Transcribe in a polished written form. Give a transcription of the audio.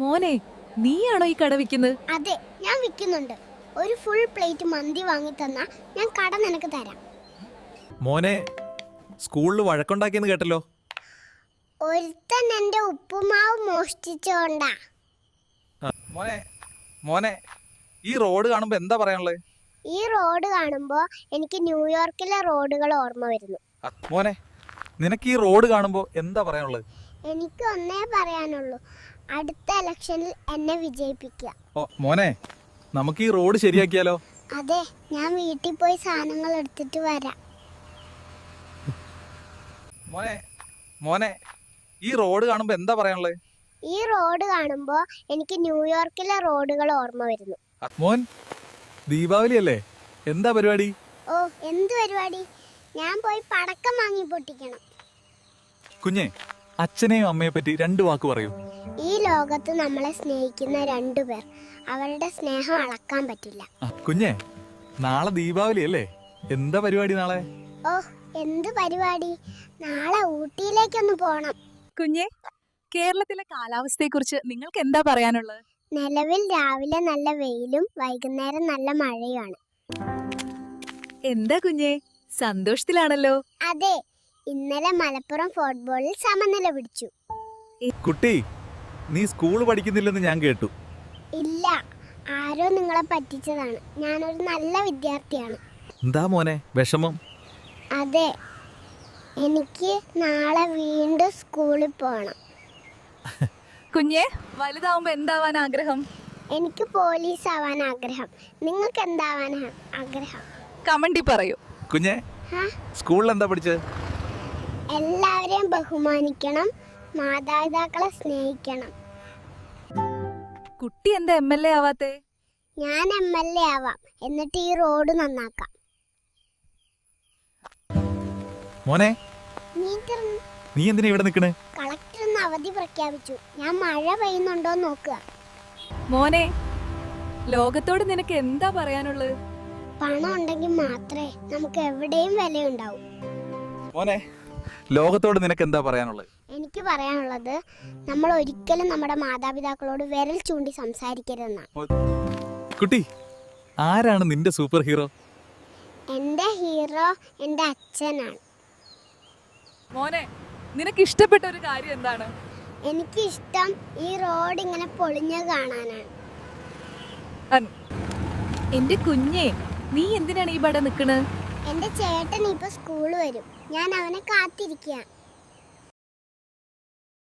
മോനെ, നീയാണോ ഈ കട വിൽക്കുന്നത്? അതെ, ഞാൻ വിൽക്കുന്നുണ്ട്. ഒരു ഫുൾ പ്ലേറ്റ് മന്തി വാങ്ങി തന്നാ ഞാൻ കട നിനക്ക് തരാം. മോനെ, സ്കൂളിൽ വഴക്കുണ്ടാക്കിയെന്ന് കേട്ടല്ലോ. ഒരുത്തൻ എന്റെ ഉപ്പുമാവ് മോഷ്ടിച്ചോണ്ടാ. മോനെ മോനെ ഈ റോഡ് കാണുമ്പോ എന്താ പറയാനുള്ളത്? ഈ റോഡ് കാണുമ്പോ എനിക്ക് ന്യൂയോർക്കിലെ റോഡുകൾ ഓർമ്മ വരുന്നു. മോനെ, നിനക്ക് ഈ റോഡ് കാണുമ്പോ എന്താ പറയാനുള്ളത്? എനിക്ക് ഒന്നേ പറയാനുള്ളൂ, അടുത്ത ഇലക്ഷനിൽ എന്നെ വിജയിപ്പിക്കുക. മോനെ, നമുക്ക് ഈ റോഡ് ശരിയാക്കിയാലോ? അതെ, ഞാൻ വീട്ടിൽ പോയി സാധനങ്ങൾ എടുത്തിട്ട് വരാം. മോനെ മോനെ ഈ റോഡ് കാണുമ്പോ എന്താ പറയാനുള്ളത്? ഈ റോഡ് കാണുമ്പോ എനിക്ക് ന്യൂയോർക്കിലെ റോഡുകൾ ഓർമ്മ വരുന്നു. മോൻ, ദീപാവലി അല്ലേ, എന്താ പരിപാടി? ഓ, എന്ത് പരിപാടി? ഞാൻ പോയി പടക്കം വാങ്ങി പൊട്ടിക്കണം. കുഞ്ഞെ, അച്ഛനെയും അമ്മയെ പറ്റി 2 വാക്ക് പറയൂ. ഈ ലോകത്ത് നമ്മളെ സ്നേഹിക്കുന്ന 2 പേർ, അവരുടെ സ്നേഹം അളക്കാൻ പറ്റില്ല. കുഞ്ഞെ, നാളെ ദീപാവലി അല്ലേ, എന്താ പരിപാടി നാളെ? ഓ, എന്ത് പരിപാടി? നാളെ ഊട്ടിയിലേക്കൊന്ന് പോണം. കുഞ്ഞെ, കേരളത്തിലെ കാലാവസ്ഥയെക്കുറിച്ച് നിങ്ങൾക്ക് എന്താ പറയാനുള്ളത്? നിലവിൽ രാവിലെ നല്ല വെയിലും വൈകുന്നേരം നല്ല മഴയുമാണ്. എന്താ കുഞ്ഞെ, സന്തോഷത്തിലാണല്ലോ? അതെ, ഇന്നലെ മലപ്പുറം ഫുട്ബോളിൽ സമനില പിടിച്ചു. കുട്ടി, നീ സ്കൂൾ പഠിക്കുന്നില്ലെന്ന് ഞാൻ കേട്ടു. ഇല്ല, ആരോ നിങ്ങളെ പറ്റിച്ചതാണ്. ഞാനൊരു നല്ല വിദ്യാർത്ഥിയാണ്. എന്താ മോനെ വിഷമം? അതെ, എനിക്ക് നാളെ വീണ്ടും സ്കൂളിൽ പോകണം. കുഞ്ഞെ, വലുതാവുമ്പോ എന്താവാൻ ആഗ്രഹം? എനിക്ക് പോലീസ് ആവാൻ ആഗ്രഹം. നിങ്ങൾക്ക് എന്താവാൻ ആഗ്രഹം? കമന്റി പറയൂ. കുഞ്ഞെ, ഹാ? സ്കൂളിൽ എന്താ പഠിച്ചത്? എല്ലാവരെയും ബഹുമാനിക്കണം, മാതാപിതാക്കളെ സ്നേഹിക്കണം. കുട്ടി എന്താ MLA ആവാത്തെ? ഞാൻ MLA ആവാം, എന്നിട്ട് ഈ റോഡ് നന്നാക്കാം. മോനെ, മീറ്റർ നീ എന്തിനാ ഇവിടെ നിൽക്കണേ? കളക്ടർ ഇന്ന് അവധി പ്രഖ്യാപിച്ചു. ഞാൻ മഴ പെയ്യുന്നുണ്ടോ നോക്കുക. മോനെ, ലോകത്തോട് നിനക്ക് എന്താ പറയാനുള്ളത്? പണം ഉണ്ടെങ്കിൽ മാത്രമേ നമുക്ക് എവിടെയും വിലയുണ്ടാവൂ. മോനെ, ലോകത്തോട് നിനക്ക് എന്താ പറയാനുള്ളത്? എനിക്ക് പറയാനുള്ളത്, നമ്മൾ ഒരിക്കലും നമ്മുടെ മാതാപിതാക്കളോട് വിരൽ ചൂണ്ടി സംസാരിക്കരുതെന്നാണ്. കുട്ടി, ആരാണ് നിന്റെ സൂപ്പർ ഹീറോ? എൻ്റെ ഹീറോ എൻ്റെ അച്ഛനാണ്. മോനെ, നിനക്ക് ഇഷ്ടപ്പെട്ട ഒരു കാര്യം എന്താണ്? എനിക്കിഷ്ടം ഈ റോഡ് ഇങ്ങനെ പൊളിഞ്ഞ് കാണാനാണ്. എന്റെ കുഞ്ഞെ, നീ എന്തിനാണ് ഈ പടം നിക്കണ്? എൻ്റെ ചേട്ടൻ ഇപ്പൊ സ്കൂൾ വരും, ഞാൻ അവനെ കാത്തിരിക്കുക.